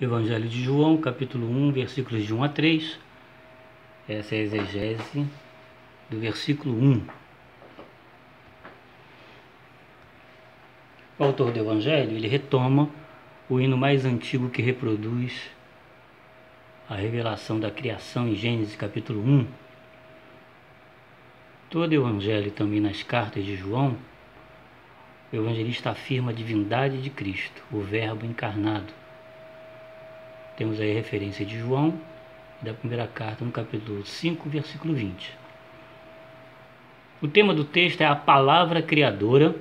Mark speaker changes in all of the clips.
Speaker 1: Evangelho de João, capítulo 1, versículos de 1 a 3. Essa é a exegese do versículo 1. O autor do Evangelho, ele retoma o hino mais antigo que reproduz a revelação da criação em Gênesis, capítulo 1. Todo o Evangelho, também nas cartas de João, o evangelista afirma a divindade de Cristo, o Verbo encarnado. Temos aí a referência de João, da primeira carta, no capítulo 5, versículo 20. O tema do texto é a palavra criadora,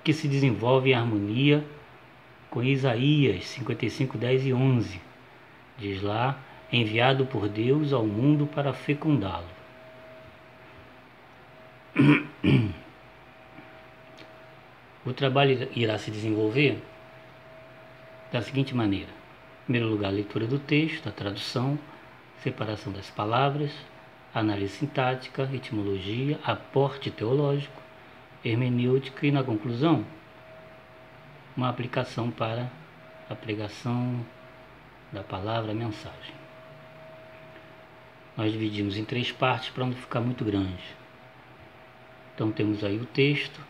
Speaker 1: que se desenvolve em harmonia com Isaías 55, 10 e 11. Diz lá: enviado por Deus ao mundo para fecundá-lo. O trabalho irá se desenvolver da seguinte maneira: em primeiro lugar, a leitura do texto, a tradução, separação das palavras, análise sintática, etimologia, aporte teológico, hermenêutica e, na conclusão, uma aplicação para a pregação da palavra, a mensagem. Nós dividimos em 3 partes para não ficar muito grande. Então temos aí o texto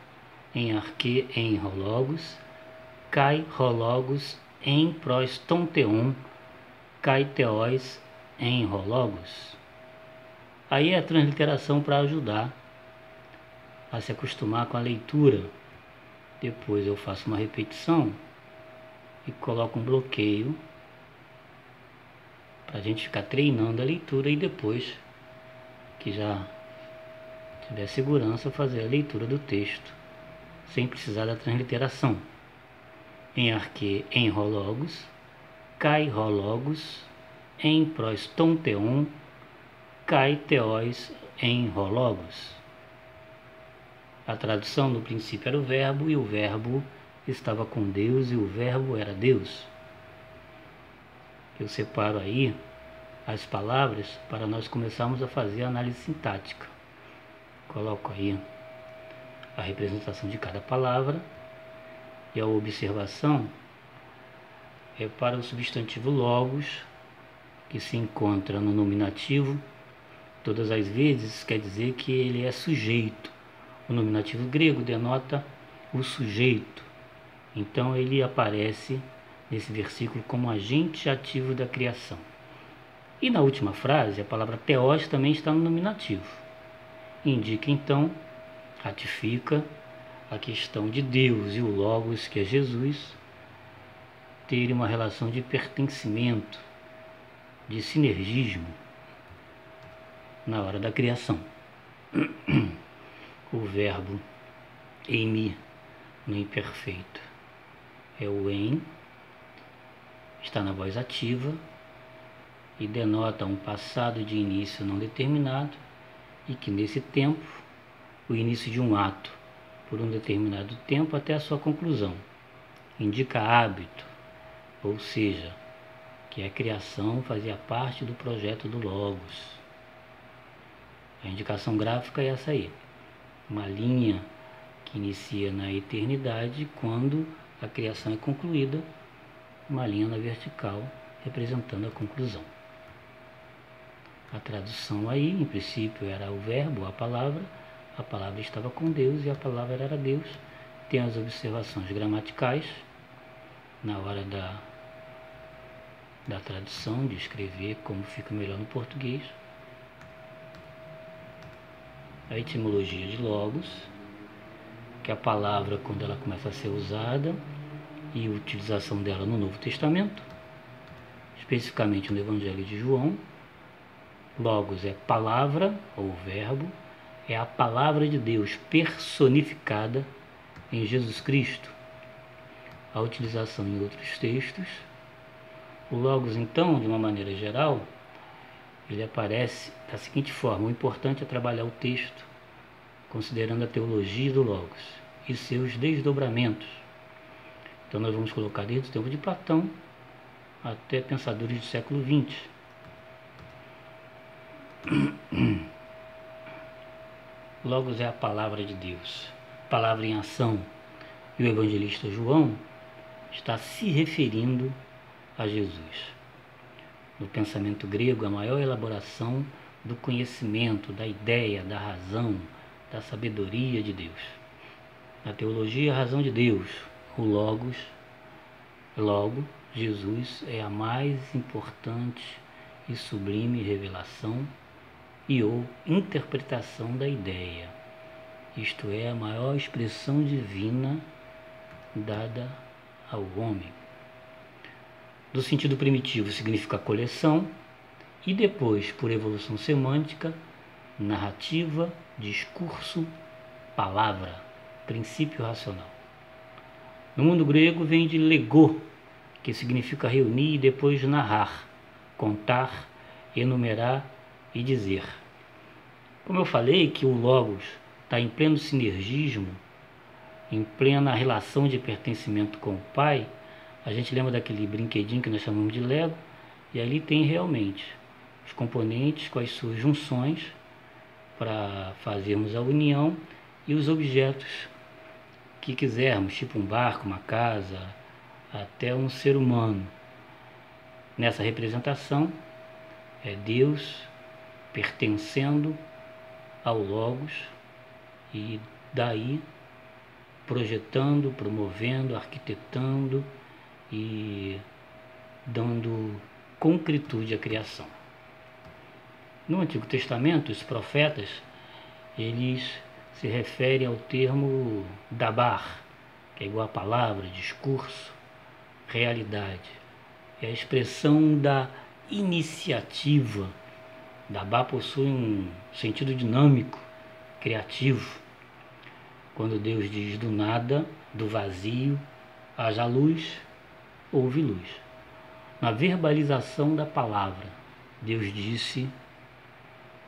Speaker 1: em arque, em rologos, kai rologos, em pros tonteon, kai teós, em rologos. Aí é a transliteração para ajudar a se acostumar com a leitura. Depois eu faço uma repetição e coloco um bloqueio para a gente ficar treinando a leitura e depois que já tiver segurança fazer a leitura do texto sem precisar da transliteração. Em arque, em rologos, kai rologos, em pros tonteon, kai teós, em rologos. A tradução: no princípio era o verbo, e o verbo estava com Deus, e o verbo era Deus. Eu separo aí as palavras para nós começarmos a fazer a análise sintática. Coloco aí a representação de cada palavra, e a observação é para o substantivo logos, que se encontra no nominativo todas as vezes, quer dizer que ele é sujeito. O nominativo grego denota o sujeito, então ele aparece nesse versículo como agente ativo da criação. E na última frase, a palavra teós também está no nominativo. Indica então, ratifica a questão de Deus e o Logos, que é Jesus, terem uma relação de pertencimento, de sinergismo na hora da criação. O verbo eimi no imperfeito é o em, está na voz ativa e denota um passado de início não determinado, e que nesse tempo, o início de um ato por um determinado tempo até a sua conclusão, indica hábito, ou seja, que a criação fazia parte do projeto do Logos. A indicação gráfica é essa aí, uma linha que inicia na eternidade, quando a criação é concluída, uma linha na vertical representando a conclusão. A tradução aí, em princípio, era o verbo, a palavra estava com Deus e a palavra era Deus. Tem as observações gramaticais na hora da tradução, de escrever como fica melhor no português. A etimologia de logos, que é a palavra quando ela começa a ser usada e a utilização dela no Novo Testamento, especificamente no Evangelho de João. Logos é palavra ou verbo, é a palavra de Deus personificada em Jesus Cristo. A utilização em outros textos. O Logos, então, de uma maneira geral, ele aparece da seguinte forma: o importante é trabalhar o texto considerando a teologia do Logos e seus desdobramentos. Então nós vamos colocar desde o tempo de Platão até pensadores do século XX. Logos é a palavra de Deus, palavra em ação, e o evangelista João está se referindo a Jesus. No pensamento grego, a maior elaboração do conhecimento, da ideia, da razão, da sabedoria de Deus. Na teologia, a razão de Deus, o Logos. Logo, Jesus é a mais importante e sublime revelação e ou interpretação da ideia, isto é, a maior expressão divina dada ao homem. Do sentido primitivo significa coleção e depois, por evolução semântica, narrativa, discurso, palavra, princípio racional. No mundo grego vem de legô, que significa reunir e depois narrar, contar, enumerar e dizer. Como eu falei que o Logos está em pleno sinergismo, em plena relação de pertencimento com o Pai, a gente lembra daquele brinquedinho que nós chamamos de Lego, e ali tem realmente os componentes com as suas junções para fazermos a união e os objetos que quisermos, tipo um barco, uma casa, até um ser humano. Nessa representação é Deus pertencendo ao Logos e daí projetando, promovendo, arquitetando e dando concretude à criação. No Antigo Testamento, os profetas, eles se referem ao termo dabar, que é igual a palavra, discurso, realidade. É a expressão da iniciativa. Dabar possui um sentido dinâmico, criativo. Quando Deus diz do nada, do vazio, haja luz, houve luz. Na verbalização da palavra, Deus disse,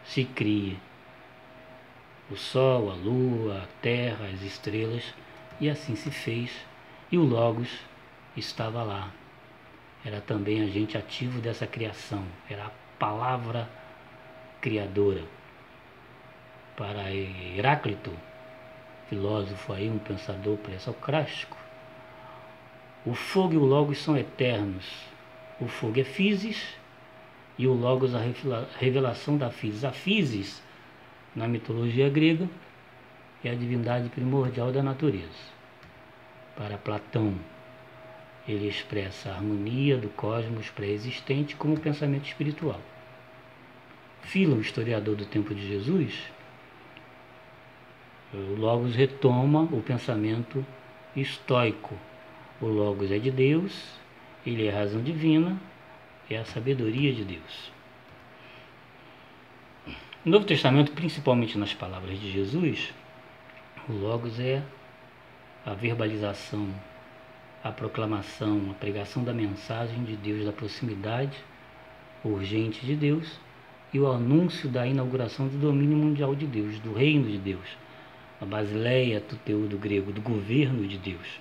Speaker 1: se crie o sol, a lua, a terra, as estrelas, e assim se fez, e o Logos estava lá. Era também agente ativo dessa criação, era a palavra criadora. Para Heráclito, filósofo aí, um pensador pré-socrático, o fogo e o Logos são eternos. O fogo é physis e o Logos a revelação da physis. A physis, na mitologia grega, é a divindade primordial da natureza. Para Platão, ele expressa a harmonia do cosmos pré-existente como pensamento espiritual. Filo, historiador do tempo de Jesus, o Logos retoma o pensamento estoico. O Logos é de Deus, ele é a razão divina, é a sabedoria de Deus. No Novo Testamento, principalmente nas palavras de Jesus, o Logos é a verbalização, a proclamação, a pregação da mensagem de Deus, da proximidade urgente de Deus e o anúncio da inauguração do domínio mundial de Deus, do reino de Deus, a basileia tuteu do grego, do governo de Deus,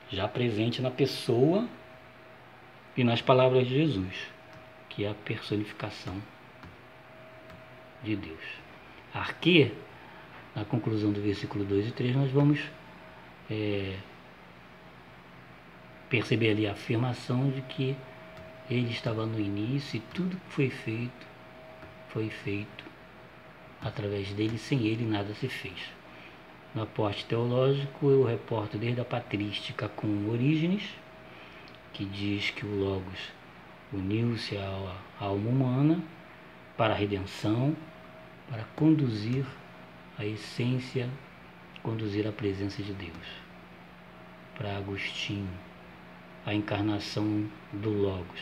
Speaker 1: já presente na pessoa e nas palavras de Jesus, que é a personificação de Deus. Arquê, na conclusão do versículo 2 e 3, nós vamos perceber ali a afirmação de que ele estava no início e tudo que foi feito através dele, sem ele nada se fez. No aporte teológico, eu reporto desde a patrística com Orígenes, que diz que o Logos uniu-se à alma humana para a redenção, para conduzir a essência, conduzir a presença de Deus. Para Agostinho, a encarnação do Logos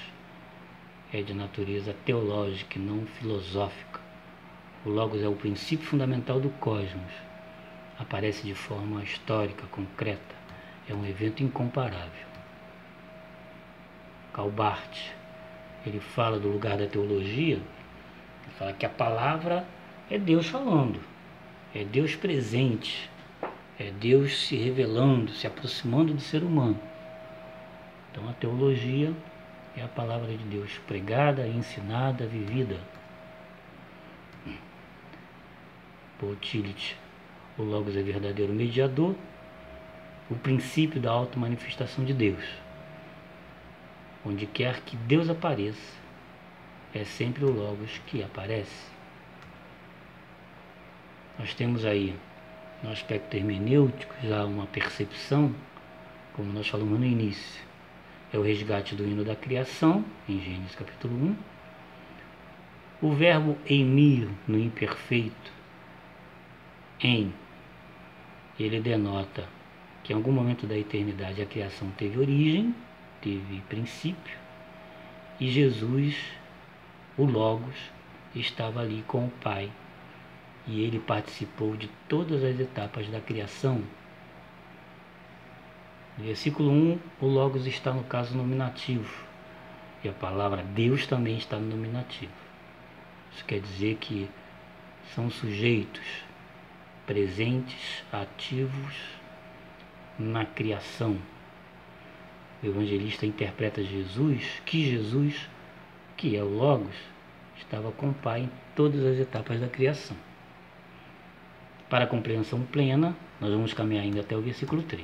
Speaker 1: é de natureza teológica e não filosófica. O Logos é o princípio fundamental do cosmos. Aparece de forma histórica, concreta. É um evento incomparável. Calbart, ele fala do lugar da teologia, ele fala que a palavra é Deus falando, é Deus presente, é Deus se revelando, se aproximando do ser humano. Então a teologia é a palavra de Deus pregada, ensinada, vivida. Por Tillich, o Logos é verdadeiro mediador, o princípio da auto-manifestação de Deus. Onde quer que Deus apareça, é sempre o Logos que aparece. Nós temos aí, no aspecto hermenêutico, já uma percepção, como nós falamos no início. É o resgate do hino da criação, em Gênesis capítulo 1. O verbo emir, no imperfeito, em, ele denota que em algum momento da eternidade a criação teve origem, teve princípio, e Jesus, o Logos, estava ali com o Pai, e ele participou de todas as etapas da criação. No versículo 1, o Logos está no caso nominativo, e a palavra Deus também está no nominativo. Isso quer dizer que são sujeitos presentes, ativos na criação. O evangelista interpreta Jesus, que é o Logos, estava com o Pai em todas as etapas da criação. Para a compreensão plena, nós vamos caminhar ainda até o versículo 3.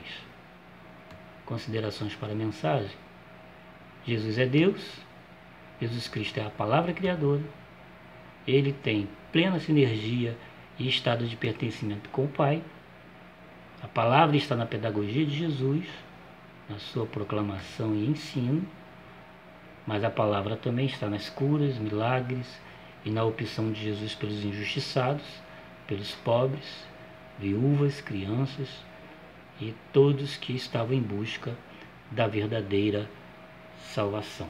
Speaker 1: Considerações para a mensagem. Jesus é Deus, Jesus Cristo é a palavra criadora, ele tem plena sinergia e estado de pertencimento com o Pai. A palavra está na pedagogia de Jesus, na sua proclamação e ensino, mas a palavra também está nas curas, milagres e na opção de Jesus pelos injustiçados, pelos pobres, viúvas, crianças e todos que estavam em busca da verdadeira salvação.